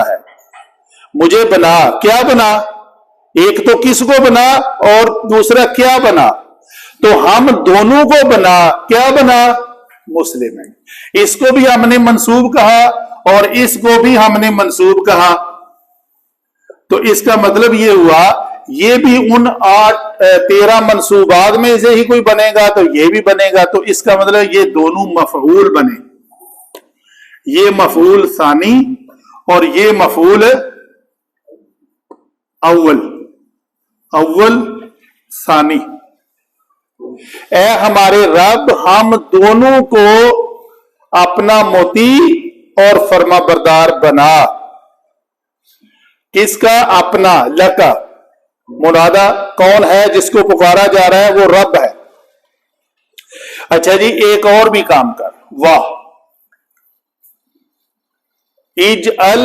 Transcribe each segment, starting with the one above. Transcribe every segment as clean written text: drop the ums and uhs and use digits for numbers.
है, मुझे बना, क्या बना, एक तो किसको बना और दूसरा क्या बना, तो हम दोनों को बना, क्या बना, मुस्लिम है। इसको भी हमने मंसूब कहा और इसको भी हमने मंसूब कहा, तो इसका मतलब ये हुआ ये भी उन 13 मंसूबात में से ही कोई बनेगा तो ये भी बनेगा, तो इसका मतलब ये दोनों मफऊल बने, ये मफऊल सानी और ये मफऊल अव्वल, अव्वल सानी। ए हमारे रब, हम दोनों को अपना मोती और फर्माबरदार बना। किसका? अपना, लका। मुनादा कौन है जिसको पुकारा जा रहा है? वो रब है। अच्छा जी, एक और भी काम कर, वाह, इजअल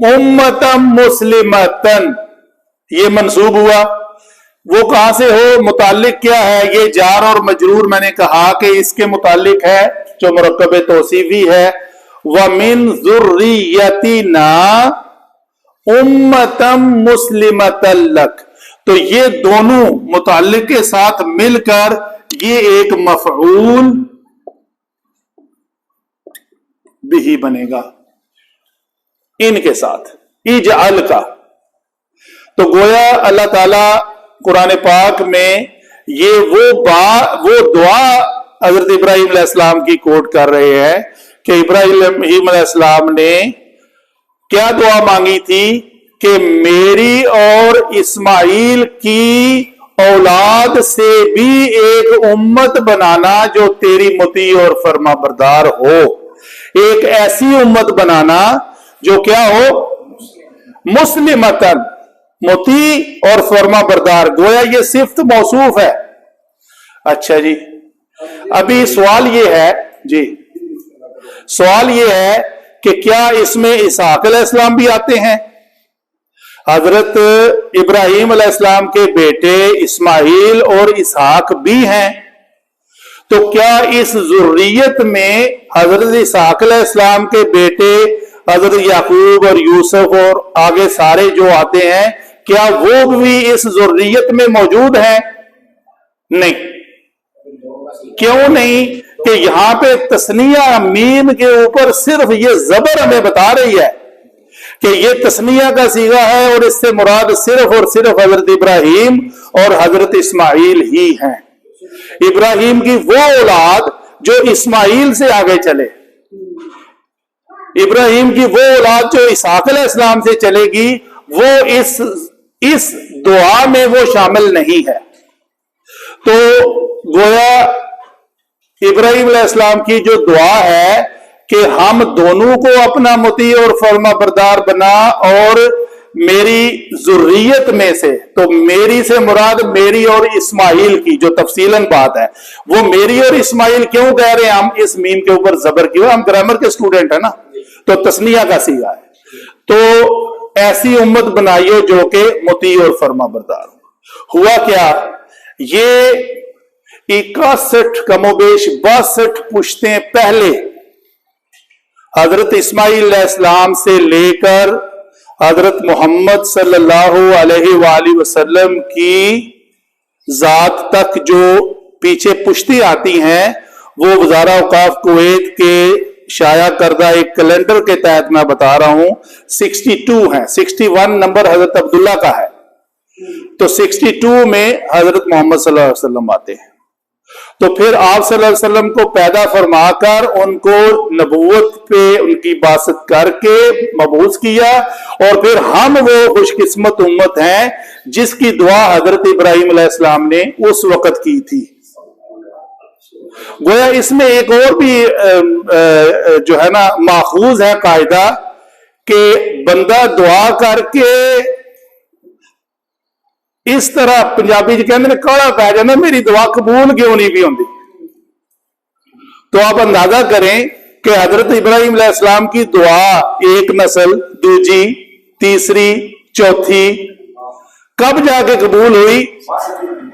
उम्मतम मुस्लिमतन, ये मंसूब हुआ, वो कहां से हो, मुतालिक क्या है, ये जार और मजरूर मैंने कहा कि इसके मुतालिक है जो मुरक्कब तौसीफी है, वमिन ज़ुर्रियतिना उम्मतम मुस्लिमतन लक, तो ये दोनों मुताल्लिक के साथ मिलकर ये एक मफऊल बिही बनेगा इनके साथ, इजअल का। तो गोया अल्लाह ताला कुरान पाक में ये वो दुआ हजरत इब्राहीम अलैहिस्सलाम की कोट कर रहे हैं कि इब्राहीम अलैहिस्सलाम ने क्या दुआ मांगी थी कि मेरी और इस्माइल की औलाद से भी एक उम्मत बनाना जो तेरी मुती और फर्माबरदार हो, एक ऐसी उम्मत बनाना जो क्या हो, मुस्लिमतन, मुती और फर्माबरदार। गोया ये सिफ्त मौसूफ है। अच्छा जी, अभी सवाल ये है जी, सवाल ये है कि क्या इसमें इसहाक अलैहिस्सलाम भी आते हैं? हजरत इब्राहीम अलैहिस्सलाम के बेटे इस्माइल और इसहाक भी हैं, तो क्या इस ज़ुर्रियत में हजरत इसहाक अलैहिस्सलाम के बेटे हजरत याकूब और यूसुफ और आगे सारे जो आते हैं, क्या वो भी इस ज़ुर्रियत में मौजूद हैं? नहीं। क्यों नहीं? कि यहां पे तस्निया मीम के ऊपर सिर्फ ये जबर हमें बता रही है कि ये तस्निया का सीगा है और इससे मुराद सिर्फ और सिर्फ हजरत इब्राहीम और हजरत इस्माइल ही हैं। इब्राहीम की वो औलाद जो इस्माइल से आगे चले, इब्राहीम की वो औलाद जो इसहाक अलैहिस्सलाम से चलेगी, वो इस दुआ में वो शामिल नहीं है। तो गोया इब्राहीम अलैहिस्सलाम की जो दुआ है कि हम दोनों को अपना मुती और फर्माबरदार बना और मेरी ज़ुर्रियत में से, तो मेरी से मुराद मेरी और इस्माइल की जो तफसीलन बात है, वो मेरी और इस्माइल क्यों कह रहे हैं हम? इस मीम के ऊपर जबर क्यों? हम ग्रामर के स्टूडेंट है ना, तो तस्निया का सीगा है। तो ऐसी उम्मत बनाइयो जो कि मुती और फर्माबरदार हो। हुआ क्या, ये 61 कमोबेश 62 पुश्तें पहले हजरत इस्माइल अलैहिस्सलाम से लेकर हजरत मोहम्मद सल्लल्लाहु अलैहि वसल्लम की जात तक जो पीछे पुश्ती आती हैं, वो वज़ारा औकाफ कुवैत के शाया करदा एक कैलेंडर के तहत मैं बता रहा हूं, 62 है। 61 नंबर हजरत अब्दुल्ला का है, तो 62 में हजरत मोहम्मद सल्लल्लाहु अलैहि वसल्लम आते हैं। तो फिर आप सल्लल्लाहु अलैहि वसल्लम को पैदा फरमाकर उनको नबूवत पे उनकी बासत करके मबूस किया, और फिर हम वो खुशकिस्मत उम्मत हैं जिसकी दुआ हजरत इब्राहीम अलैहिस्सलाम ने उस वक्त की थी। गोया इसमें एक और भी जो है ना माखूज है कायदा कि बंदा दुआ करके इस तरह पंजाबी कहते काला पै जाता, मेरी दुआ कबूल क्यों नहीं भी होती। तो आप अंदाजा करें कि हजरत इब्राहीम अलैहिस्सलाम की दुआ एक नस्ल, दूसरी, तीसरी, चौथी कब जाके कबूल हुई?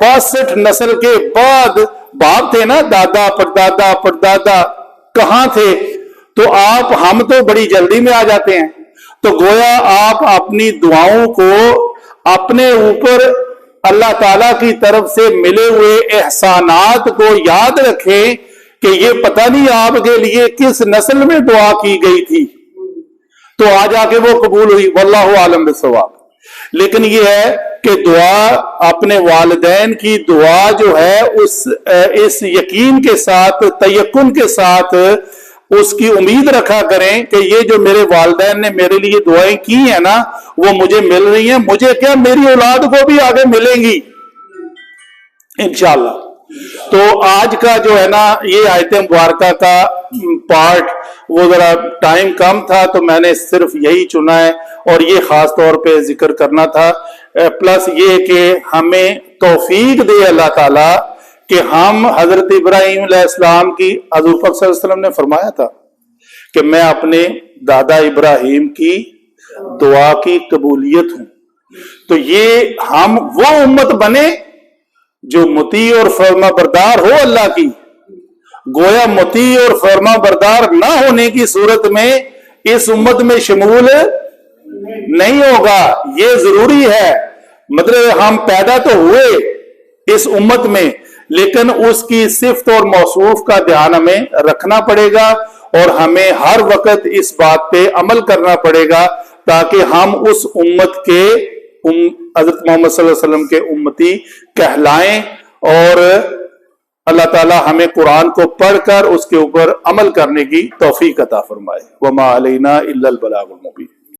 62 नस्ल के बाद। बाप थे ना, दादा परदादा परदादा कहां थे? تو ہم تو بڑی جلدی میں آ جاتے ہیں. تو گویا آپ اپنی دعاؤں کو اپنے اوپر اللہ تعالی کی طرف سے ملے ہوئے احسانات کو یاد رکھیں کہ یہ پتہ نہیں آپ کے لیے کس نسل میں دعا کی گئی تھی تو آ جا کے وہ قبول ہوئی. واللہ عالم بالصواب. لیکن یہ ہے کہ دعا اپنے والدین کی دعا جو ہے اس یقین کے ساتھ تیقن کے ساتھ اس کی امید رکھا کریں کہ یہ جو میرے والدین نے میرے لیے دعائیں کی ہیں نا وہ مجھے مل رہی ہیں, مجھے کیا میری اولاد کو بھی آگے ملیں گی انشاءاللہ. تو آج کا جو ہے نا یہ آیت مبارکہ کا پارٹ وہ ذرا ٹائم کم تھا تو میں نے صرف یہی چنا ہے اور یہ خاص طور پہ ذکر کرنا تھا. پلس یہ کہ ہمیں توفیق دے اللہ تعالی کہ ہم حضرت ابراہیم علیہ السلام کی, حضور پاک صلی اللہ علیہ وسلم نے فرمایا تھا کہ میں اپنے دادا ابراہیم کی دعا کی قبولیت ہوں. تو یہ ہم وہ امت بنے جو مطیع اور فرما بردار ہو اللہ کی. گویا مطیع اور فرما بردار نہ ہونے کی صورت میں اس امت میں شمول نہیں ہوگا. یہ ضروری ہے. مطلب ہم پیدا تو ہوئے اس امت میں لیکن اس کی صفت اور موصوف کا دھیان ہمیں رکھنا پڑے گا اور ہمیں ہر وقت اس بات پہ عمل کرنا پڑے گا تاکہ ہم اس امت کے حضرت محمد صلی اللہ علیہ وسلم کے امتی کہلائیں اور اللہ تعالی ہمیں قرآن کو پڑھ کر اس کے اوپر عمل کرنے کی توفیق عطا فرمائے. وما علینا الا البلاغ المبین.